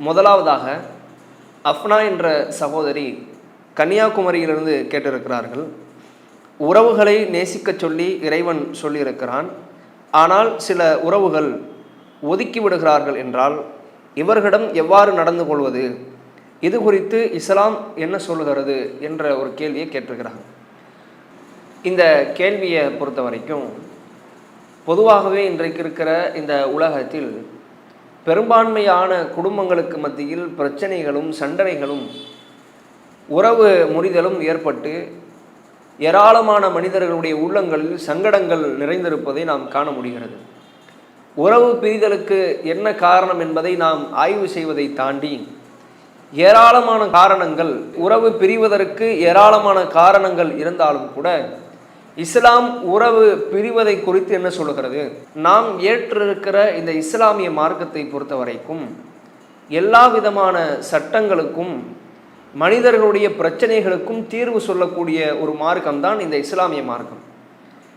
முதலாவதாக அஃப்னா என்ற சகோதரி கன்னியாகுமரியிலிருந்து கேட்டிருக்கிறார்கள். உறவுகளை நேசிக்க சொல்லி இறைவன் சொல்லியிருக்கிறான். ஆனால் சில உறவுகள் ஒதுக்கி விடுகிறார்கள் என்றால் இவர்களிடம் எவ்வாறு நடந்து கொள்வது, இது குறித்து இஸ்லாம் என்ன சொல்லுகிறது என்ற ஒரு கேள்வியை கேட்டிருக்கிறாங்க. இந்த கேள்வியை பொறுத்த வரைக்கும் பொதுவாகவே இன்றைக்கு இருக்கிற இந்த உலகத்தில் பெரும்பான்மையான குடும்பங்களுக்கு மத்தியில் பிரச்சனைகளும் சண்டனைகளும் உறவு முறிதலும் ஏற்பட்டு ஏராளமான மனிதர்களுடைய உள்ளங்களில் சங்கடங்கள் நிறைந்திருப்பதை நாம் காண முடிகிறது. உறவு பிரிதலுக்கு என்ன காரணம் என்பதை நாம் ஆய்வு செய்வதை தாண்டி ஏராளமான காரணங்கள், உறவு பிரிவதற்கு ஏராளமான காரணங்கள் இருந்தாலும் கூட இஸ்லாம் உறவு பிரிவதை குறித்து என்ன சொல்லுகிறது? நாம் ஏற்றிருக்கிற இந்த இஸ்லாமிய மார்க்கத்தை பொறுத்த வரைக்கும் எல்லா விதமான சட்டங்களுக்கும் மனிதர்களுடைய பிரச்சனைகளுக்கும் தீர்வு சொல்லக்கூடிய ஒரு மார்க்கம்தான் இந்த இஸ்லாமிய மார்க்கம்.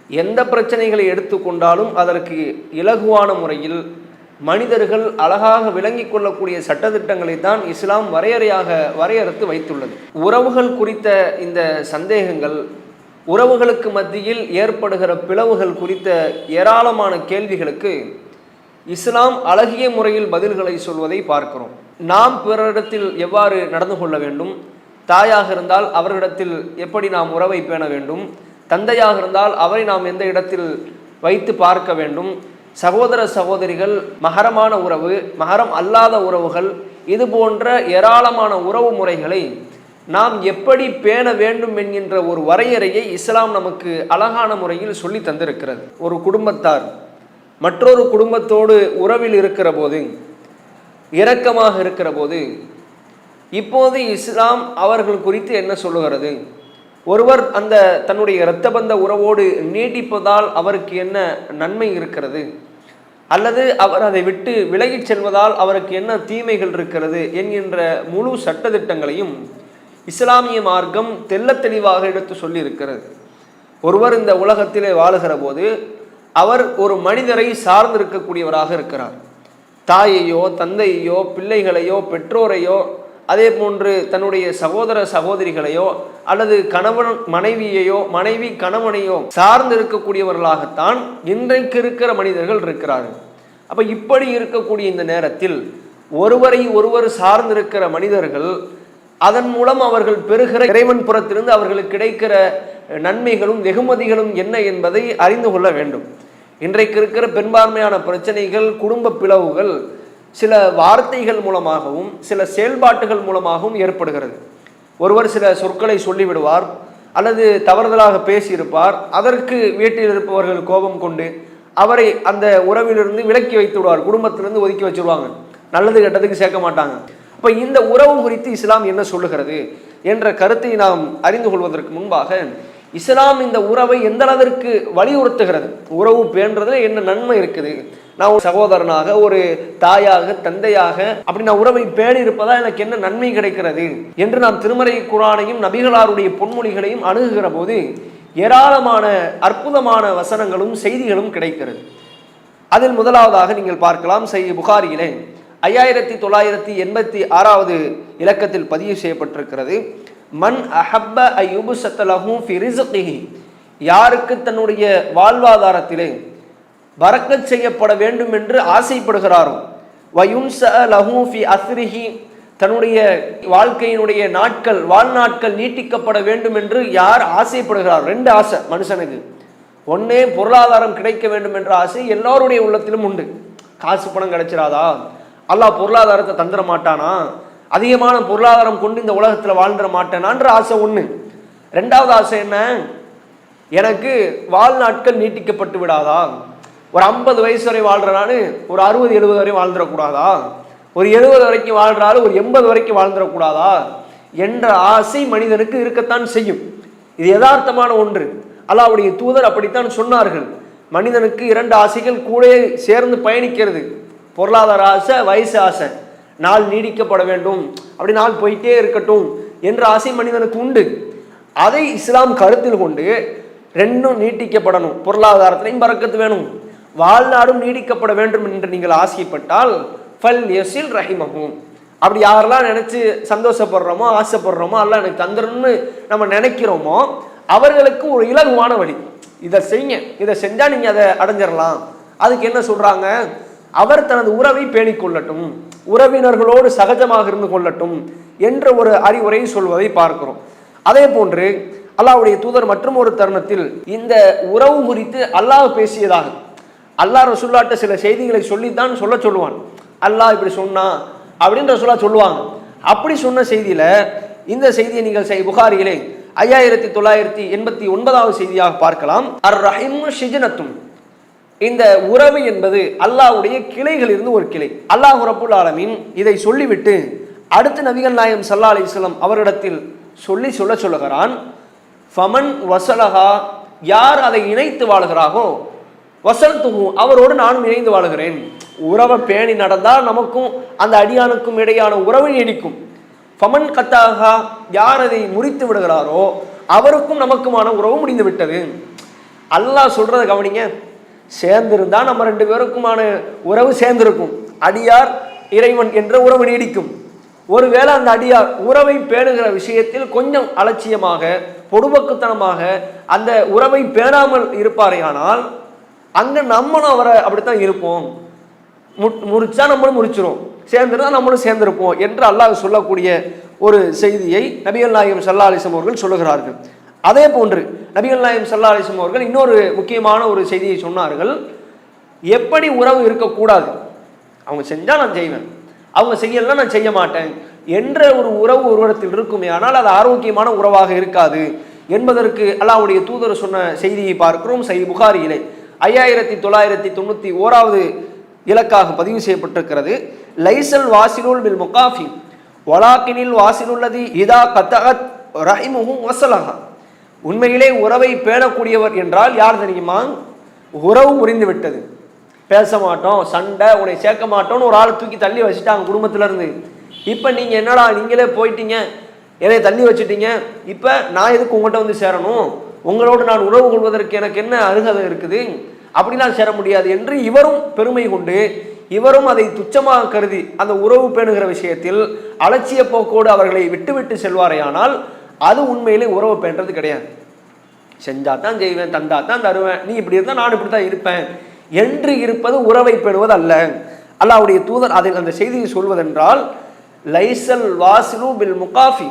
எந்த பிரச்சனைகளை எடுத்துக்கொண்டாலும் அதற்கு இலகுவான முறையில் மனிதர்கள் அழகாக விளங்கி கொள்ளக்கூடிய சட்டத்திட்டங்களை தான் இஸ்லாம் வரையறுத்து வைத்துள்ளது. உறவுகள் குறித்த இந்த சந்தேகங்கள், உறவுகளுக்கு மத்தியில் ஏற்படுகிற பிளவுகள் குறித்த ஏராளமான கேள்விகளுக்கு இஸ்லாம் அழகிய முறையில் பதில்களை சொல்வதை பார்க்கிறோம். நாம் பிறரிடத்தில் எவ்வாறு நடந்து கொள்ள வேண்டும், தாயாக இருந்தால் அவர்களிடத்தில் எப்படி நாம் உறவை பேண வேண்டும், தந்தையாக இருந்தால் அவரை நாம் எந்த இடத்தில் வைத்து பார்க்க வேண்டும், சகோதர சகோதரிகள், மகரமான உறவு, மகரம் அல்லாத உறவுகள், இது போன்ற ஏராளமான உறவு முறைகளை நாம் எப்படி பேண வேண்டும் என்கின்ற ஒரு வரையறையை இஸ்லாம் நமக்கு அழகான முறையில் சொல்லி தந்திருக்கிறது. ஒரு குடும்பத்தார் மற்றொரு குடும்பத்தோடு உறவில் இருக்கிற போது, இரக்கமாக இருக்கிற போது, இப்போது இஸ்லாம் அவர்கள் குறித்து என்ன சொல்லுகிறது? ஒருவர் அந்த தன்னுடைய இரத்தபந்த உறவோடு நீட்டிப்பதால் அவருக்கு என்ன நன்மை இருக்கிறது, அல்லது அவர் அதை விட்டு விலகிச் செல்வதால் அவருக்கு என்ன தீமைகள் இருக்கிறது என்கின்ற முழு சட்டத்திட்டங்களையும் இஸ்லாமிய மார்க்கம் தெள்ள தெளிவாக எடுத்து சொல்லி இருக்கிறது. ஒருவர் இந்த உலகத்திலே வாழுகிற போது அவர் ஒரு மனிதரை சார்ந்திருக்கக்கூடியவராக இருக்கிறார். தாயையோ தந்தையோ பிள்ளைகளையோ பெற்றோரையோ அதே போன்று தன்னுடைய சகோதர சகோதரிகளையோ அல்லது கணவன் மனைவியையோ மனைவி கணவனையோ சார்ந்து இருக்கக்கூடியவர்களாகத்தான் இன்றைக்கு இருக்கிற மனிதர்கள் இருக்கிறார்கள். அப்ப இப்படி இருக்கக்கூடிய இந்த நேரத்தில் ஒருவரை ஒருவர் சார்ந்திருக்கிற மனிதர்கள், அதன் மூலம் அவர்கள் பெறுகிற இறைவன் புறத்திலிருந்து அவர்களுக்கு கிடைக்கிற நன்மைகளும் வெகுமதிகளும் என்ன என்பதை அறிந்து கொள்ள வேண்டும். இன்றைக்கு இருக்கிற பெரும்பான்மையான பிரச்சனைகள், குடும்ப பிளவுகள் சில வார்த்தைகள் மூலமாகவும் சில செயல்பாட்டுகள் மூலமாகவும் ஏற்படுகிறது. ஒருவர் சில சொற்களை சொல்லிவிடுவார் அல்லது தவறுதலாக பேசியிருப்பார். அதற்கு வீட்டில் இருப்பவர்கள் கோபம் கொண்டு அவரை அந்த உறவிலிருந்து விலக்கி வைத்து விடுவார், குடும்பத்திலிருந்து ஒதுக்கி வச்சிருவாங்க, நல்லது கெட்டதுக்கு சேர்க்க மாட்டாங்க. அப்போ இந்த உறவு குறித்து இஸ்லாம் என்ன சொல்லுகிறது என்ற கருத்தை நாம் அறிந்து கொள்வதற்கு முன்பாக இஸ்லாம் இந்த உறவை எந்த அளவிற்கு வலியுறுத்துகிறது, உறவு பேணுறதுல என்ன நன்மை இருக்குது, நான் ஒரு சகோதரனாக ஒரு தாயாக தந்தையாக அப்படி நான் உறவை பேணி இருப்பதா எனக்கு என்ன நன்மை கிடைக்கிறது என்று நாம் திருமறை குர்ஆனையும் நபிகளாருடைய பொன்மொழிகளையும் அணுகுகிற போது ஏராளமான அற்புதமான வசனங்களும் செய்திகளும் கிடைக்கிறது. அதில் முதலாவதாக நீங்கள் பார்க்கலாம், சஹீஹ் புகாரியிலே 5986வது இலக்கத்தில் பதிவு செய்யப்பட்டிருக்கிறது. மன் அஹப்ப அய்யுபஸத லஹு ஃபி ரிஸ்கிஹி, யாருக்கு தன்னுடைய வாழ்வாதாரத்திலே பரக்கத் செய்யப்பட வேண்டும் என்று ஆசைப்படுகிறாரோ, வயுன்ஸ லஹு ஃபி அஸ்ரிஹி, தன்னுடைய வாழ்க்கையினுடைய வாழ்நாட்கள் நீட்டிக்கப்பட வேண்டும் என்று யார் ஆசைப்படுகிறார்? ரெண்டு ஆசை மனுஷனுக்கு. ஒன்னே பொருளாதாரம் கிடைக்க வேண்டும் என்ற ஆசை எல்லோருடைய உள்ளத்திலும் உண்டு. காசு பணம் கிடைச்சிடாதா, அல்லாஹ் பொருளாதாரத்தை தந்துட மாட்டானா, அதிகமான பொருளாதாரம் கொண்டு இந்த உலகத்தில் வாழ்ந்துட மாட்டேனான்ற ஆசை ஒன்று. ரெண்டாவது ஆசை என்ன? எனக்கு வாழ்நாட்கள் நீட்டிக்கப்பட்டு விடாதா, ஒரு 50 வயசு வரை வாழ்றானு ஒரு 60-70 வரை வாழ்ந்துடக்கூடாதா, ஒரு 70 வரைக்கும் வாழ்றாரு ஒரு 80 வரைக்கும் வாழ்ந்துடக்கூடாதா என்ற ஆசை மனிதனுக்கு இருக்கத்தான் செய்யும். இது யதார்த்தமான ஒன்று. அல்லாஹ்வுடைய தூதர் அப்படித்தான் சொன்னார்கள். மனிதனுக்கு 2 ஆசைகள் கூட சேர்ந்து பயணிக்கிறது. பொருளாதார ஆசை, வயசு ஆசை. நாள் நீடிக்கப்பட வேண்டும், அப்படி நாள் போயிட்டே இருக்கட்டும் என்ற ஆசை மனிதனுக்கு உண்டு. அதை இஸ்லாம் கருத்தில் கொண்டு ரெண்டும் நீட்டிக்கப்படணும், பொருளாதாரத்திலையும் பரக்கத்து வேணும், வாழ்நாடும் நீடிக்கப்பட வேண்டும் என்று நீங்கள் ஆசைப்பட்டால் ஃபல் யஸில் ரஹிமஹு, அப்படி யாரெல்லாம் நினைச்சு சந்தோஷப்படுறோமோ ஆசைப்படுறோமோ அல்ல எனக்கு தந்துடணும்னு நம்ம நினைக்கிறோமோ அவர்களுக்கு ஒரு இலகுவான வழி, இதை செய்யுங்க, இதை செஞ்சா நீங்க அதை அடைஞ்சிடலாம். அதுக்கு என்ன சொல்றாங்க, அவர் தனது உறவை பேணிக் கொள்ளட்டும், உறவினர்களோடு சகஜமாக இருந்து கொள்ளட்டும் என்ற ஒரு அறிவுரை சொல்வதை பார்க்கிறோம். அதே போன்று அல்லாஹ்வுடைய தூதர் மற்றும் ஒரு தருணத்தில் இந்த உறவு குறித்து அல்லாஹ் பேசியதாக, அல்லாஹ் ரசூலுல்லாஹ்ட்ட சில செய்திகளை சொல்லித்தான் சொல்லுவான். அல்லாஹ் இப்படி சொன்னா அப்படின்னு ரசூலுல்லாஹ் சொல்லுவாங்க. அப்படி சொன்ன செய்தியில இந்த செய்தியை நீங்கள் புகாரியிலே 5989வது செய்தியாக பார்க்கலாம். அர் ரஹீம் ஷிஜ்னத்தும், இந்த உறவு என்பது அல்லாஹ்வுடைய கிளைகள் இருந்து ஒரு கிளை. அல்லாஹ் ரப்புல் ஆலமீன் இதை சொல்லிவிட்டு அடுத்து நபிகள் நாயகம் ஸல்லல்லாஹு அலைஹி வஸல்லம் அவரிடத்தில் சொல்லுகிறான், ஃபமன் வஸலஹா, யார் அதை இணைத்து வாழ்கிறாரோ, வஸல்துஹு, அவரோடு நானும் இணைந்து வாழுகிறேன். உறவை பேணி நடந்தால் நமக்கும் அந்த அடியானுக்கும் இடையான உறவு நீடிக்கும். ஃபமன் கத்தாகா, யார் அதை முறித்து விடுகிறாரோ அவருக்கும் நமக்குமான உறவு முடிந்து விட்டது. அல்லாஹ் சொல்றதை கவனிங்க, சேர்ந்திருந்தா நம்ம ரெண்டு பேருக்குமான உறவு சேர்ந்திருக்கும், அடியார் இறைவன் என்ற உறவு நீடிக்கும். ஒருவேளை அந்த அடியார் உறவை பேணுகிற விஷயத்தில் கொஞ்சம் அலட்சியமாக பொடுபக்குத்தனமாக அந்த உறவை பேணாமல் இருப்பாரேயானால் அங்க நம்மளும் அவரை அப்படித்தான் இருப்போம், முறிச்சா நம்மளும் முறிச்சிரும், சேர்ந்திருந்தா நம்மளும் சேர்ந்திருப்போம் என்று அல்லாஹ் சொல்லக்கூடிய ஒரு செய்தியை நபிகள் நாயகம் ஸல்லல்லாஹு அலைஹி வஸல்லம் அவர்கள் சொல்லுகிறார்கள். அதே போன்று நபிகள் நாயகம் ஸல்லல்லாஹு அலைஹி வஸல்லம் அவர்கள் இன்னொரு முக்கியமான ஒரு செய்தியை சொன்னார்கள். எப்படி உறவு இருக்கக்கூடாது, அவங்க செஞ்சா நான் செய்வேன், அவங்க செய்யலாம் நான் செய்ய மாட்டேன் என்ற ஒரு உறவு ஒருவரத்தில் இருக்குமே, ஆனால் அது ஆரோக்கியமான உறவாக இருக்காது என்பதற்கு அல்லாஹ்வுடைய தூதர் சொன்ன செய்தியை பார்க்கிறோம். சஹீஹ் புகாரியிலே 5991வது இலக்காக பதிவு செய்யப்பட்டிருக்கிறது. லைசல் வாசிலுல் பில் முகாஃபி வலாக்கினில் வாசிலுல்லதி இதா கத்தகத் ரஹிமுஹு வஸலஹா, உண்மையிலே உறவை பேணக்கூடியவர் என்றால் யார் தெரியுமா, உறவு முறிந்து விட்டது, பேச மாட்டோம், சண்டை, உன்னை சேர்க்க மாட்டோம்னு ஒரு ஆள் தூக்கி தள்ளி வச்சுட்டாங்க குடும்பத்துல இருந்து. இப்ப நீங்க என்னடா நீங்களே போயிட்டீங்க, என்னை தள்ளி வச்சுட்டீங்க, இப்ப நான் எதுக்கு உங்கள்கிட்ட வந்து சேரணும், உங்களோடு நான் உறவு கொள்வதற்கு எனக்கு என்ன அருகதை இருக்குது, அப்படிலாம் சேர முடியாது என்று இவரும் பெருமை கொண்டு இவரும் அதை துச்சமாக கருதி அந்த உறவு பேணுகிற விஷயத்தில் அலட்சிய போக்கோடு அவர்களை விட்டுவிட்டு செல்வாரையானால் அது உண்மையிலே உறவு பேணுறது கிடையாது. செஞ்சா தான் செய்வேன், தந்தா தான் தருவேன், நீ இப்படி இருந்தால் நான் இப்படி தான் இருப்பேன் என்று இருப்பது உறவை பேணுவது அல்ல. அல்லாஹ்வுடைய தூதர் அதில் அந்த செய்தியை சொல்வதென்றால் லைசல் வாசிலு பில் முகாஃபி,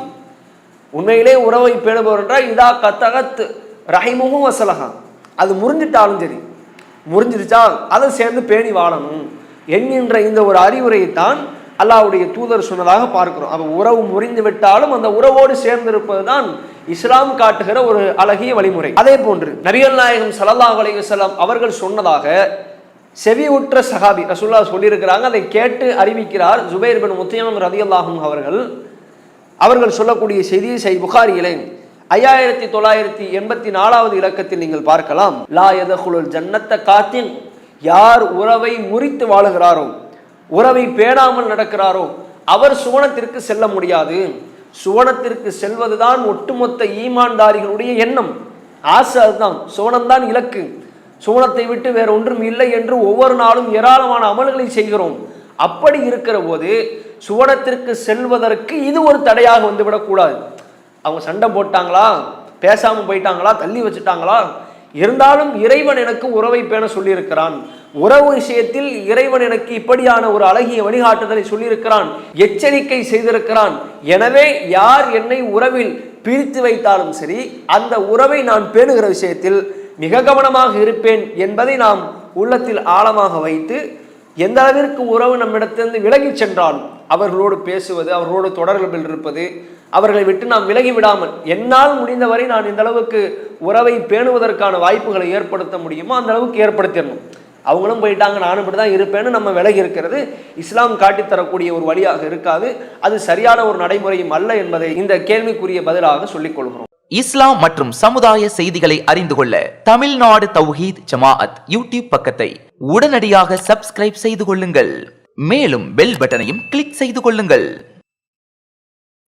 உண்மையிலே உறவை பேணுபவர் என்றால் இதா கத்தகத் ரஹிமுஹு வஸலஹா, அது முறிஞ்சிட்டாலும் சரி, முறிஞ்சிருச்சா அதை சேர்ந்து பேணி வாழணும் என்கின்ற இந்த ஒரு அறிவுரையைத்தான் அல்லாஹ்வுடைய தூதர் சொன்னதாக பார்க்கிறோம். அப்போ உறவு முறிந்து விட்டாலும் அந்த உறவோடு சேர்ந்திருப்பது தான் இஸ்லாம் காட்டுகிற ஒரு அழகிய வழிமுறை. அதே போன்று நபிகள் நாயகம் ஸல்லல்லாஹு அலைஹி வஸல்லம் அவர்கள் சொன்னதாக செவியுற்ற சஹாபி ரசூலுல்லாஹ் சொல்லியிருக்கிறாங்க, அதை கேட்டு அறிவிக்கிறார் ஜுபைர் பின் முத்தய்யிம் ரலியல்லாஹு அன்ஹு அவர்கள் சொல்லக்கூடிய செய்தியை சஹீஹ் புகாரியிலே 5984வது இலக்கத்தில் நீங்கள் பார்க்கலாம். லா யதகுலுல் ஜன்னத்த காத்தின், யார் உறவை முறித்து வாழுகிறாரோ, உறவை பேணாமல் நடக்கிறாரோ அவர் சுவனத்திற்கு செல்ல முடியாது. சுவனத்திற்கு செல்வதுதான் ஒட்டுமொத்த ஈமான்தாரிகளுடைய எண்ணம், ஆசை, அதுதான் சுவனம்தான் இலக்கு. சுவனத்தை விட்டு வேற ஒன்றும் இல்லை என்று ஒவ்வொரு நாளும் ஏராளமான அமல்களை செய்கிறோம். அப்படி இருக்கிற போது சுவனத்திற்கு செல்வதற்கு இது ஒரு தடையாக வந்துவிடக்கூடாது. அவங்க சண்டை போட்டாங்களா, பேசாம போயிட்டாங்களா, தள்ளி வச்சுட்டாங்களா, இருந்தாலும் இறைவன் எனக்கு உறவை பேண சொல்லியிருக்கிறான், உறவு விஷயத்தில் இறைவன் எனக்கு இப்படியான ஒரு அழகிய வழிகாட்டுதலை சொல்லியிருக்கிறான், எச்சரிக்கை செய்திருக்கிறான். எனவே யார் என்னை உறவில் பிரித்து வைத்தாலும் சரி அந்த உறவை நான் பேணுகிற விஷயத்தில் மிக கவனமாக இருப்பேன் என்பதை நாம் உள்ளத்தில் ஆழமாக வைத்து எந்த அளவிற்கு உறவு நம்மிடத்திலிருந்து விலகி சென்றால் அவர்களோடு பேசுவது, அவர்களோடு தொடர்பில் இருப்பது, அவர்களை விட்டு நாம் விலகி விடாமல் என்னால் முடிந்தவரை நான் இந்த அளவுக்கு உறவை பேணுவதற்கான வாய்ப்புகளை ஏற்படுத்த முடியுமோ அந்த அளவுக்கு ஏற்படுத்திடணும். அவங்களும் போயிட்டாங்க நானும் இப்படி தான் இருப்பேன்னு நம்ம விலகி இருக்கிறது இஸ்லாம் காட்டித்தரக்கூடிய ஒரு வழியாக இருக்காது, அது சரியான ஒரு நடைமுறையும் அல்ல என்பதை இந்த கேள்விக்குரிய பதிலாக சொல்லிக் கொள்கிறோம். இஸ்லாம் மற்றும் சமுதாய செய்திகளை அறிந்து கொள்ள தமிழ்நாடு தௌஹீத் ஜமாஅத் யூடியூப் பக்கத்தை உடனடியாக சப்ஸ்கிரைப் செய்து கொள்ளுங்கள். மேலும் பெல் பட்டனையும் கிளிக் செய்து கொள்ளுங்கள்.